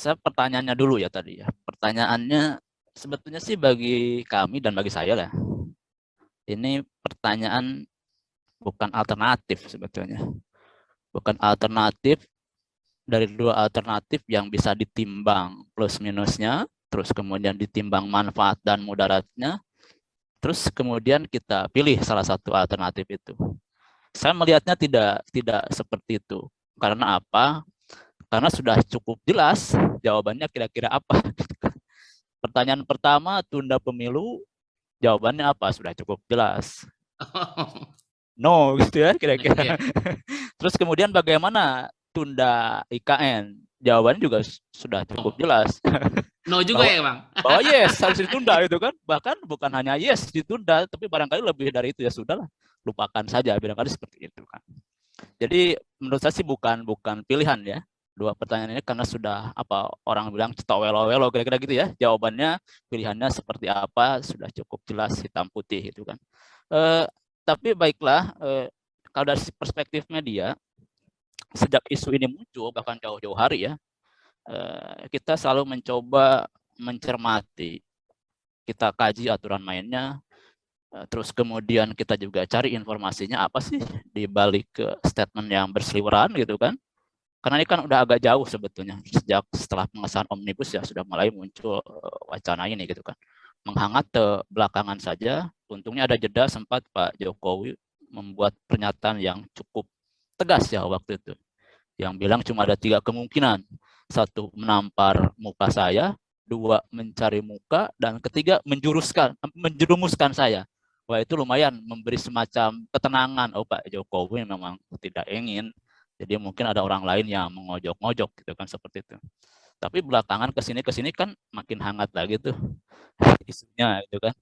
saya pertanyaannya dulu ya tadi ya. Pertanyaannya sebetulnya sih bagi kami dan bagi saya lah. Ini pertanyaan bukan alternatif sebetulnya. Bukan alternatif dari dua alternatif yang bisa ditimbang plus minusnya, terus kemudian ditimbang manfaat dan mudaratnya, terus kemudian kita pilih salah satu alternatif itu. Saya melihatnya tidak seperti itu. Karena apa? Karena sudah cukup jelas jawabannya kira-kira apa. Pertanyaan pertama, tunda pemilu, jawabannya apa? Sudah cukup jelas. No, gitu ya kira-kira. Terus kemudian bagaimana tunda IKN? Jawabannya juga sudah cukup jelas. No juga ya Bang? Bahwa yes, harus ditunda itu kan. Bahkan bukan hanya yes ditunda, tapi barangkali lebih dari itu ya sudahlah. Lupakan saja, barangkali seperti itu kan. Jadi menurut saya sih bukan pilihan ya. Dua pertanyaan ini karena sudah orang bilang cetok welo-welo kira-kira gitu ya. Jawabannya pilihannya seperti apa sudah cukup jelas hitam putih gitu kan. Tapi baiklah, kalau dari perspektif media sejak isu ini muncul bahkan jauh-jauh hari ya, kita selalu mencoba mencermati, kita kaji aturan mainnya, terus kemudian kita juga cari informasinya apa sih di balik statement yang berseliweran gitu kan. Karena ini kan udah agak jauh sebetulnya sejak setelah pengesahan omnibus ya sudah mulai muncul wacana ini gitu kan. Menghangat belakangan saja, untungnya ada jeda sempat Pak Jokowi membuat pernyataan yang cukup tegas ya waktu itu. Yang bilang cuma ada 3 kemungkinan. 1, menampar muka saya, 2, mencari muka, dan ketiga, menjerumuskan saya. Wah itu lumayan memberi semacam ketenangan. Oh Pak Jokowi memang tidak ingin. Jadi mungkin ada orang lain yang mengojok-ngojok gitu kan seperti itu. Tapi belakangan kesini kan makin hangat lagi tuh isunya gitu kan.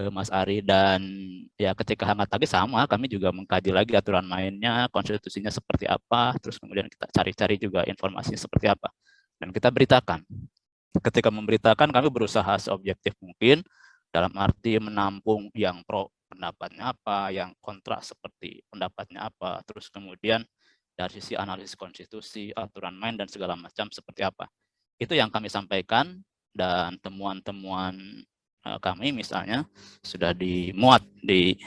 Mas Ari, dan ya ketika hangat lagi sama kami juga mengkaji lagi aturan mainnya, konstitusinya seperti apa, terus kemudian kita cari-cari juga informasinya seperti apa dan kita beritakan. Ketika memberitakan kami berusaha seobjektif mungkin dalam arti menampung yang pro pendapatnya apa, yang kontra seperti pendapatnya apa, terus kemudian dari sisi analisis konstitusi, aturan main dan segala macam seperti apa. Itu yang kami sampaikan, dan temuan-temuan kami misalnya sudah dimuat di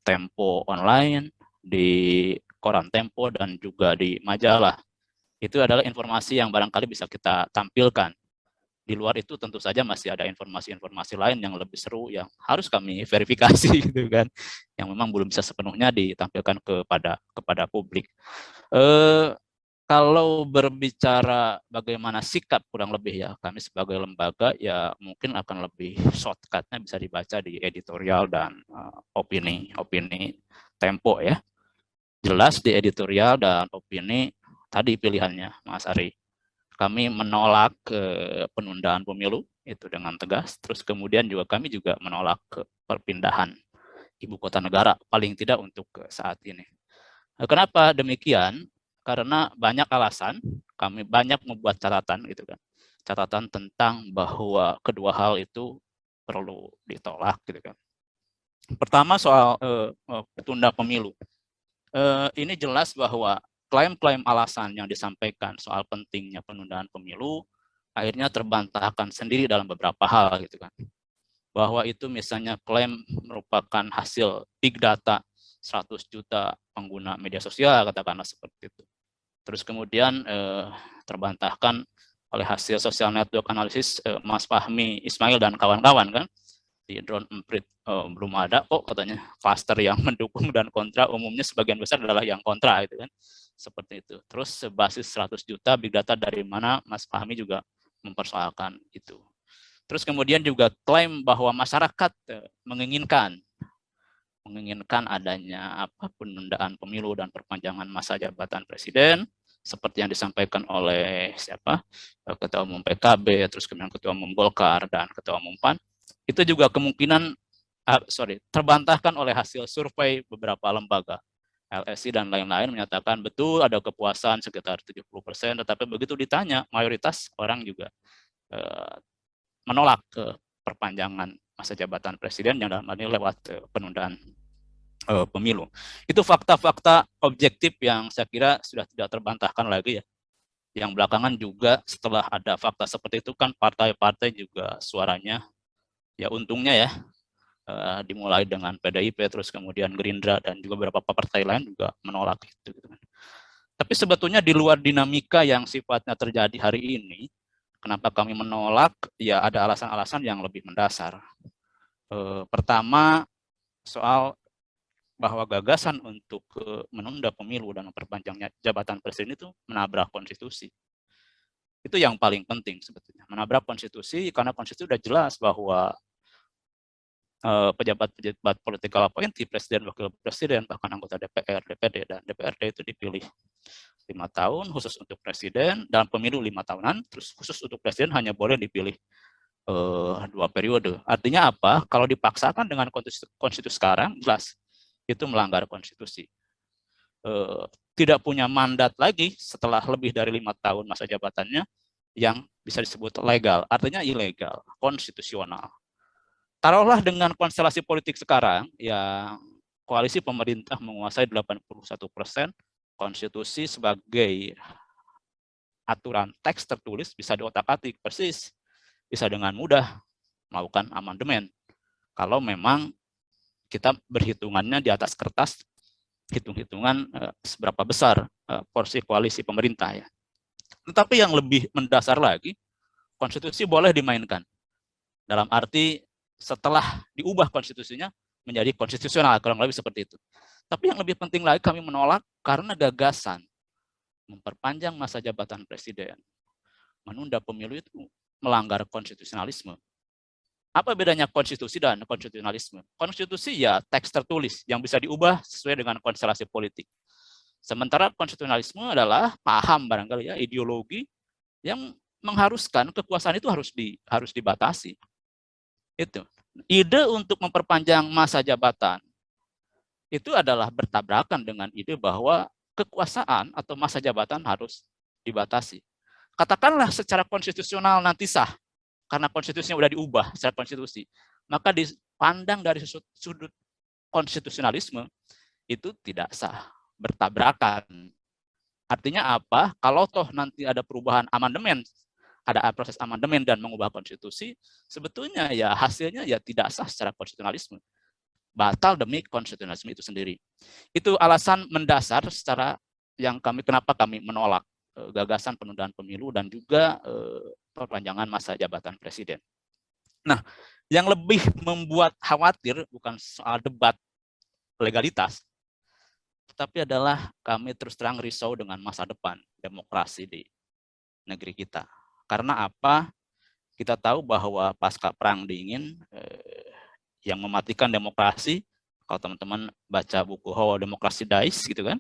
Tempo Online, di koran Tempo dan juga di majalah. Itu adalah informasi yang barangkali bisa kita tampilkan. Di luar itu tentu saja masih ada informasi-informasi lain yang lebih seru yang harus kami verifikasi gitu kan, yang memang belum bisa sepenuhnya ditampilkan kepada publik. Kalau berbicara bagaimana sikap kurang lebih ya, kami sebagai lembaga ya mungkin akan lebih shortcutnya bisa dibaca di editorial dan opini Tempo ya. Jelas di editorial dan opini tadi pilihannya Mas Ari. Kami menolak penundaan pemilu itu dengan tegas. Terus kemudian kami juga menolak perpindahan ibu kota negara paling tidak untuk saat ini. Kenapa demikian? Karena banyak alasan, kami banyak membuat catatan gitu kan. Catatan tentang bahwa kedua hal itu perlu ditolak gitu kan. Pertama soal tunda pemilu. Ini jelas bahwa klaim-klaim alasan yang disampaikan soal pentingnya penundaan pemilu akhirnya terbantahkan sendiri dalam beberapa hal gitu kan. Bahwa itu misalnya klaim merupakan hasil big data 100 juta pengguna media sosial katakanlah seperti itu. Terus kemudian terbantahkan oleh hasil social network analysis Mas Fahmi Ismail dan kawan-kawan kan. Di drone emprit belum ada kok katanya klaster yang mendukung dan kontra, umumnya sebagian besar adalah yang kontra itu kan, seperti itu. Terus basis 100 juta big data dari mana, Mas Fahmi juga mempersoalkan itu. Terus kemudian juga klaim bahwa masyarakat menginginkan adanya penundaan pemilu dan perpanjangan masa jabatan presiden seperti yang disampaikan oleh ketua umum PKB, terus kemudian ketua umum Golkar dan ketua umum PAN. Itu juga kemungkinan terbantahkan oleh hasil survei beberapa lembaga LSI dan lain-lain menyatakan betul ada kepuasan sekitar 70%, tetapi begitu ditanya mayoritas orang juga menolak perpanjangan masa jabatan presiden yang dalam hal ini lewat penundaan pemilu. Itu fakta-fakta objektif yang saya kira sudah tidak terbantahkan lagi ya. yang belakangan juga setelah ada fakta seperti itu kan partai-partai juga suaranya ya untungnya ya dimulai dengan PDIP terus kemudian Gerindra dan juga beberapa partai lain juga menolak itu gitu kan. Tapi sebetulnya di luar dinamika yang sifatnya terjadi hari ini, kenapa kami menolak ya ada alasan-alasan yang lebih mendasar. Pertama soal bahwa gagasan untuk menunda pemilu dan memperpanjang jabatan presiden itu menabrak konstitusi. Itu yang paling penting sebetulnya. Menabrak konstitusi karena konstitusi sudah jelas bahwa pejabat-pejabat politikal appointee, presiden, wakil presiden, bahkan anggota DPR, DPD, dan DPRD itu dipilih 5 tahun khusus untuk presiden, dalam pemilu 5 tahunan, terus khusus untuk presiden hanya boleh dipilih 2 periode. Artinya apa? Kalau dipaksakan dengan konstitusi sekarang, jelas itu melanggar konstitusi. Tidak punya mandat lagi setelah lebih dari 5 tahun masa jabatannya yang bisa disebut legal, artinya ilegal, konstitusional. Taruhlah dengan konstelasi politik sekarang, yang koalisi pemerintah menguasai 81%, konstitusi sebagai aturan teks tertulis bisa diotak-atik persis, bisa dengan mudah melakukan amandemen. Kalau memang kita berhitungannya di atas kertas, hitung-hitungan seberapa besar porsi koalisi pemerintah ya. Tetapi yang lebih mendasar lagi, konstitusi boleh dimainkan. Dalam arti setelah diubah konstitusinya menjadi konstitusional, kurang lebih seperti itu. Tapi yang lebih penting lagi kami menolak karena gagasan memperpanjang masa jabatan presiden, menunda pemilu itu melanggar konstitusionalisme. Apa bedanya konstitusi dan konstitusionalisme? Konstitusi ya teks tertulis yang bisa diubah sesuai dengan konstelasi politik. Sementara konstitusionalisme adalah paham barangkali ya, ideologi yang mengharuskan kekuasaan itu harus dibatasi. Itu. Ide untuk memperpanjang masa jabatan itu adalah bertabrakan dengan ide bahwa kekuasaan atau masa jabatan harus dibatasi. Katakanlah secara konstitusional nanti sah, karena konstitusinya sudah diubah secara konstitusi, maka dipandang dari sudut konstitusionalisme itu tidak sah, bertabrakan. Artinya apa? Kalau toh nanti ada perubahan amandemen, ada proses amandemen dan mengubah konstitusi, sebetulnya ya hasilnya ya tidak sah secara konstitusionalisme. Batal demi konstitusionalisme itu sendiri. Itu alasan mendasar secara yang kenapa kami menolak gagasan penundaan pemilu dan juga perpanjangan masa jabatan presiden. Nah, yang lebih membuat khawatir bukan soal debat legalitas, tetapi adalah kami terus terang risau dengan masa depan demokrasi di negeri kita. Karena apa? Kita tahu bahwa pasca Perang Dingin yang mematikan demokrasi, kalau teman-teman baca buku How Democracy Dies gitu kan,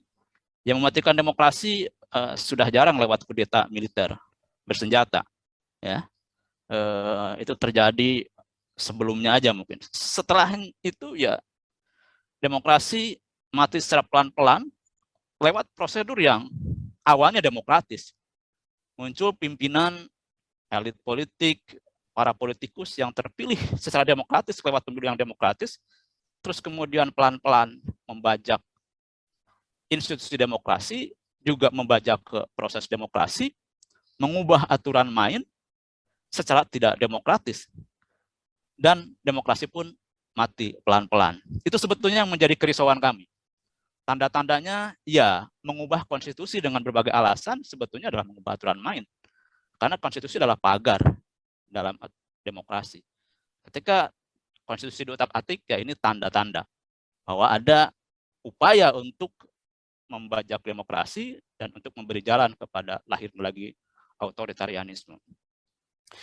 yang mematikan demokrasi sudah jarang lewat kudeta militer bersenjata, ya. Itu terjadi sebelumnya aja mungkin. Setelah itu ya demokrasi mati secara pelan-pelan lewat prosedur yang awalnya demokratis. Muncul pimpinan elit politik, para politikus yang terpilih secara demokratis lewat pemilu yang demokratis, terus kemudian pelan-pelan membajak institusi demokrasi, juga membajak ke proses demokrasi, mengubah aturan main secara tidak demokratis. Dan demokrasi pun mati pelan-pelan. Itu sebetulnya yang menjadi kerisauan kami. Tanda-tandanya ya mengubah konstitusi dengan berbagai alasan sebetulnya adalah mengubah aturan main. Karena konstitusi adalah pagar dalam demokrasi. Ketika konstitusi diotak-atik, ya ini tanda-tanda bahwa ada upaya untuk membajak demokrasi dan untuk memberi jalan kepada lahir lagi otoritarianisme.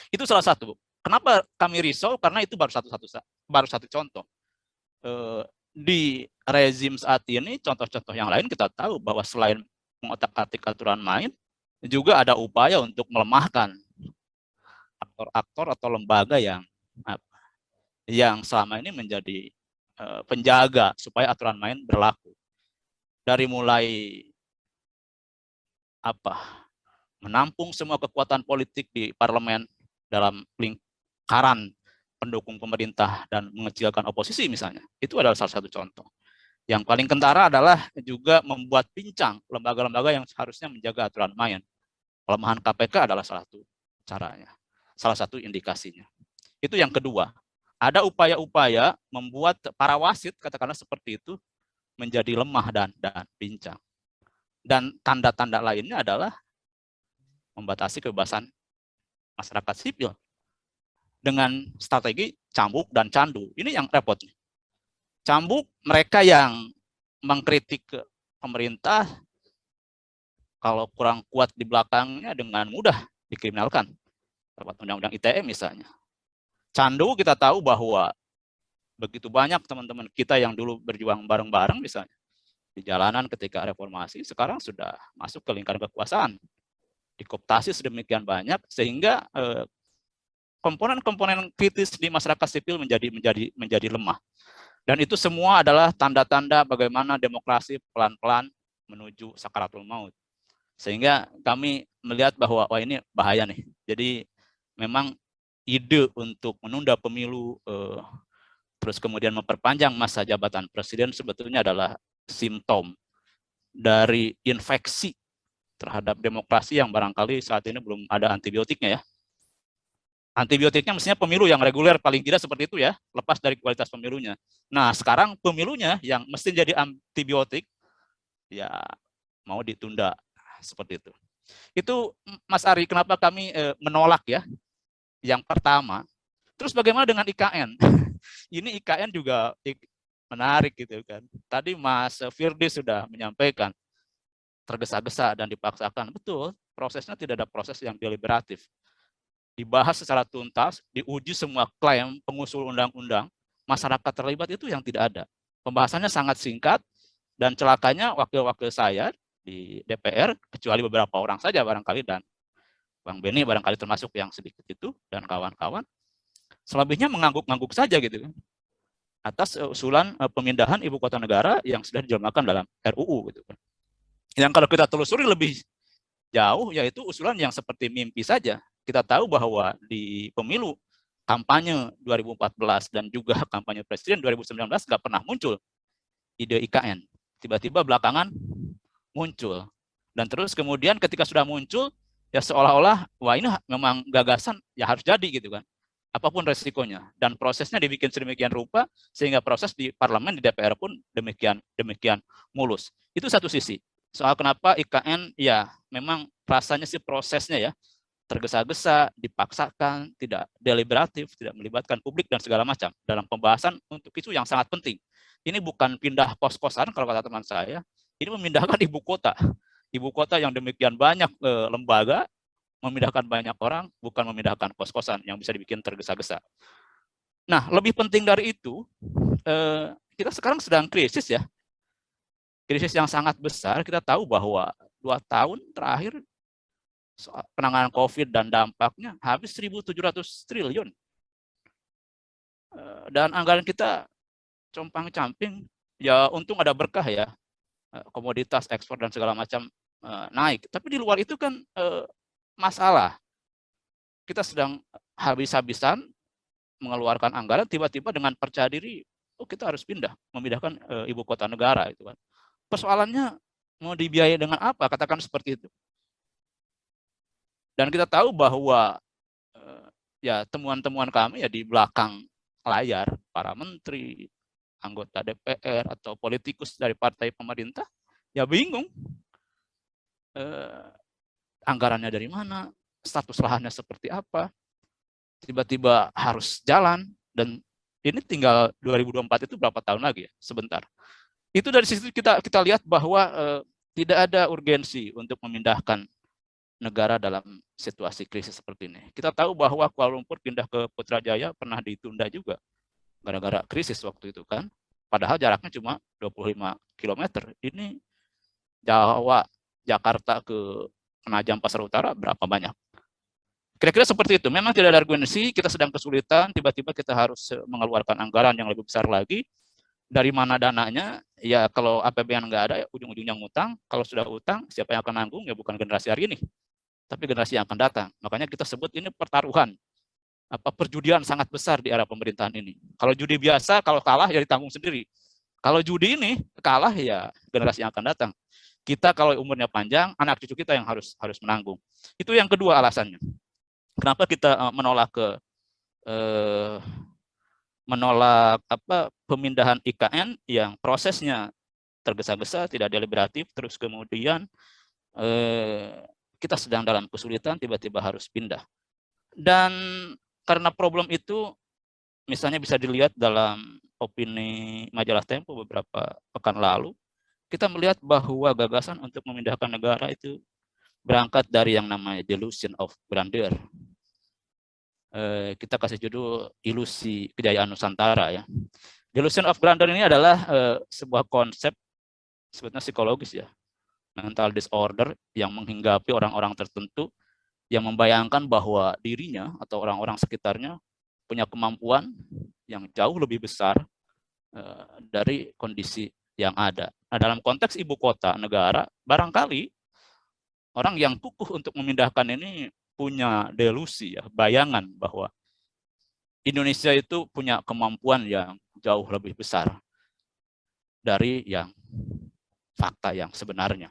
Itu salah satu. Kenapa kami risau? Karena itu baru satu contoh. Di rezim saat ini, contoh-contoh yang lain kita tahu bahwa selain mengotak-atik aturan main, juga ada upaya untuk melemahkan aktor-aktor atau lembaga yang selama ini menjadi penjaga supaya aturan main berlaku. Dari mulai menampung semua kekuatan politik di parlemen dalam lingkaran pendukung pemerintah dan mengecilkan oposisi misalnya. Itu adalah salah satu contoh. Yang paling kentara adalah juga membuat pincang lembaga-lembaga yang seharusnya menjaga aturan main. Pelemahan KPK adalah salah satu caranya, salah satu indikasinya. Itu yang kedua. Ada upaya-upaya membuat para wasit, katakanlah seperti itu, menjadi lemah dan pincang. Dan tanda-tanda lainnya adalah membatasi kebebasan masyarakat sipil dengan strategi cambuk dan candu. Ini yang repot. Cambuk, mereka yang mengkritik pemerintah, kalau kurang kuat di belakangnya dengan mudah dikriminalkan. Lewat undang-undang ITE misalnya. Candu, kita tahu bahwa begitu banyak teman-teman kita yang dulu berjuang bareng-bareng misalnya di jalanan ketika reformasi, sekarang sudah masuk ke lingkaran kekuasaan. Dikooptasi sedemikian banyak sehingga komponen-komponen kritis di masyarakat sipil menjadi lemah. Dan itu semua adalah tanda-tanda bagaimana demokrasi pelan-pelan menuju sakaratul maut. Sehingga kami melihat bahwa wah ini bahaya nih. Jadi memang ide untuk menunda pemilu terus kemudian memperpanjang masa jabatan presiden sebetulnya adalah simptom dari infeksi terhadap demokrasi yang barangkali saat ini belum ada antibiotiknya ya. Antibiotiknya mestinya pemilu yang reguler paling tidak seperti itu ya, lepas dari kualitas pemilunya. Nah sekarang pemilunya yang mesti jadi antibiotik ya mau ditunda seperti itu. Itu Mas Ari, kenapa kami menolak ya? Yang pertama, terus bagaimana dengan IKN? Ini IKN juga menarik gitu kan. Tadi Mas Firdy sudah menyampaikan tergesa-gesa dan dipaksakan. Betul, prosesnya tidak ada proses yang deliberatif. Dibahas secara tuntas, diuji semua klaim pengusul undang-undang, masyarakat terlibat itu yang tidak ada. Pembahasannya sangat singkat dan celakanya wakil-wakil saya di DPR, kecuali beberapa orang saja barangkali dan Bang Beni barangkali termasuk yang sedikit itu dan kawan-kawan, selebihnya mengangguk-angguk saja gitu kan atas usulan pemindahan ibu kota negara yang sudah dijelmakan dalam RUU gitu kan. Yang kalau kita telusuri lebih jauh yaitu usulan yang seperti mimpi saja. Kita tahu bahwa di pemilu kampanye 2014 dan juga kampanye presiden 2019 nggak pernah muncul ide IKN. Tiba-tiba belakangan muncul. Dan terus kemudian ketika sudah muncul ya seolah-olah wah ini memang gagasan ya harus jadi gitu kan. Apapun resikonya dan prosesnya dibikin sedemikian rupa sehingga proses di parlemen di DPR pun demikian mulus. Itu satu sisi. Soal kenapa IKN ya memang rasanya sih prosesnya ya tergesa-gesa, dipaksakan, tidak deliberatif, tidak melibatkan publik dan segala macam dalam pembahasan untuk isu yang sangat penting. Ini bukan pindah kos-kosan kalau kata teman saya, ini memindahkan ibu kota. Ibu kota yang demikian banyak lembaga, memindahkan banyak orang, bukan memindahkan kos-kosan yang bisa dibikin tergesa-gesa. Nah, lebih penting dari itu, kita sekarang sedang krisis ya. Krisis yang sangat besar, kita tahu bahwa 2 tahun terakhir soal penanganan COVID dan dampaknya habis 1.700 triliun. Dan anggaran kita compang-camping, ya untung ada berkah ya, komoditas ekspor dan segala macam naik. Tapi di luar itu kan masalah. Kita sedang habis-habisan mengeluarkan anggaran, tiba-tiba dengan percaya diri, oh kita harus memindahkan ibu kota negara itu kan. Persoalannya mau dibiayai dengan apa? Katakan seperti itu. Dan kita tahu bahwa ya temuan-temuan kami ya di belakang layar para menteri, anggota DPR atau politikus dari partai pemerintah ya bingung anggarannya dari mana, status lahannya seperti apa, tiba-tiba harus jalan dan ini tinggal 2024 itu berapa tahun lagi ya, sebentar. Itu dari situ kita lihat bahwa tidak ada urgensi untuk memindahkan negara dalam situasi krisis seperti ini. Kita tahu bahwa Kuala Lumpur pindah ke Putrajaya pernah ditunda juga gara-gara krisis waktu itu kan. Padahal jaraknya cuma 25 km. Ini Jawa, Jakarta ke Penajam Pasar Utara berapa banyak? Kira-kira seperti itu. Memang tidak ada urgensi, kita sedang kesulitan, tiba-tiba kita harus mengeluarkan anggaran yang lebih besar lagi. Dari mana dananya? Ya kalau APBN nggak ada, ya ujung-ujungnya ngutang. Kalau sudah utang, siapa yang akan nanggung? Ya bukan generasi hari ini, tapi generasi yang akan datang. Makanya kita sebut ini pertaruhan, perjudian sangat besar di era pemerintahan ini. Kalau judi biasa, kalau kalah ya ditanggung sendiri. Kalau judi ini kalah ya generasi yang akan datang. Kita kalau umurnya panjang, anak cucu kita yang harus menanggung. Itu yang kedua alasannya. Kenapa kita menolak pemindahan IKN yang prosesnya tergesa-gesa, tidak deliberatif, terus kemudian kita sedang dalam kesulitan, tiba-tiba harus pindah. Dan karena problem itu, misalnya bisa dilihat dalam opini majalah Tempo beberapa pekan lalu, kita melihat bahwa gagasan untuk memindahkan negara itu berangkat dari yang namanya delusion of grandeur. Kita kasih judul ilusi kejayaan Nusantara ya. Delusion of grandeur ini adalah sebuah konsep sebetulnya psikologis ya, mental disorder yang menghinggapi orang-orang tertentu yang membayangkan bahwa dirinya atau orang-orang sekitarnya punya kemampuan yang jauh lebih besar dari kondisi yang ada. Nah, dalam konteks ibu kota negara, barangkali orang yang kukuh untuk memindahkan ini punya delusi ya, bayangan bahwa Indonesia itu punya kemampuan yang jauh lebih besar dari yang fakta yang sebenarnya.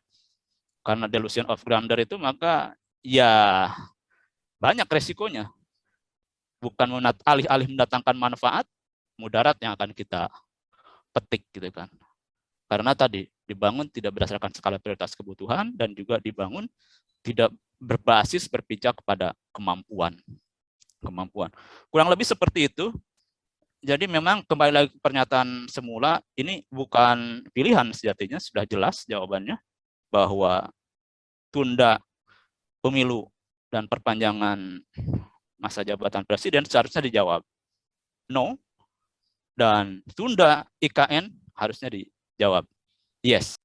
Karena delusion of grandeur itu, maka ya banyak resikonya. Bukan alih-alih mendatangkan manfaat, mudarat yang akan kita petik gitu kan. Karena tadi dibangun tidak berdasarkan skala prioritas kebutuhan dan juga dibangun tidak berbasis berpijak pada kemampuan. Kurang lebih seperti itu. Jadi memang kembali lagi ke pernyataan semula, ini bukan pilihan sejatinya, sudah jelas jawabannya bahwa tunda pemilu dan perpanjangan masa jabatan presiden seharusnya dijawab no, dan tunda IKN harusnya dijawab yes.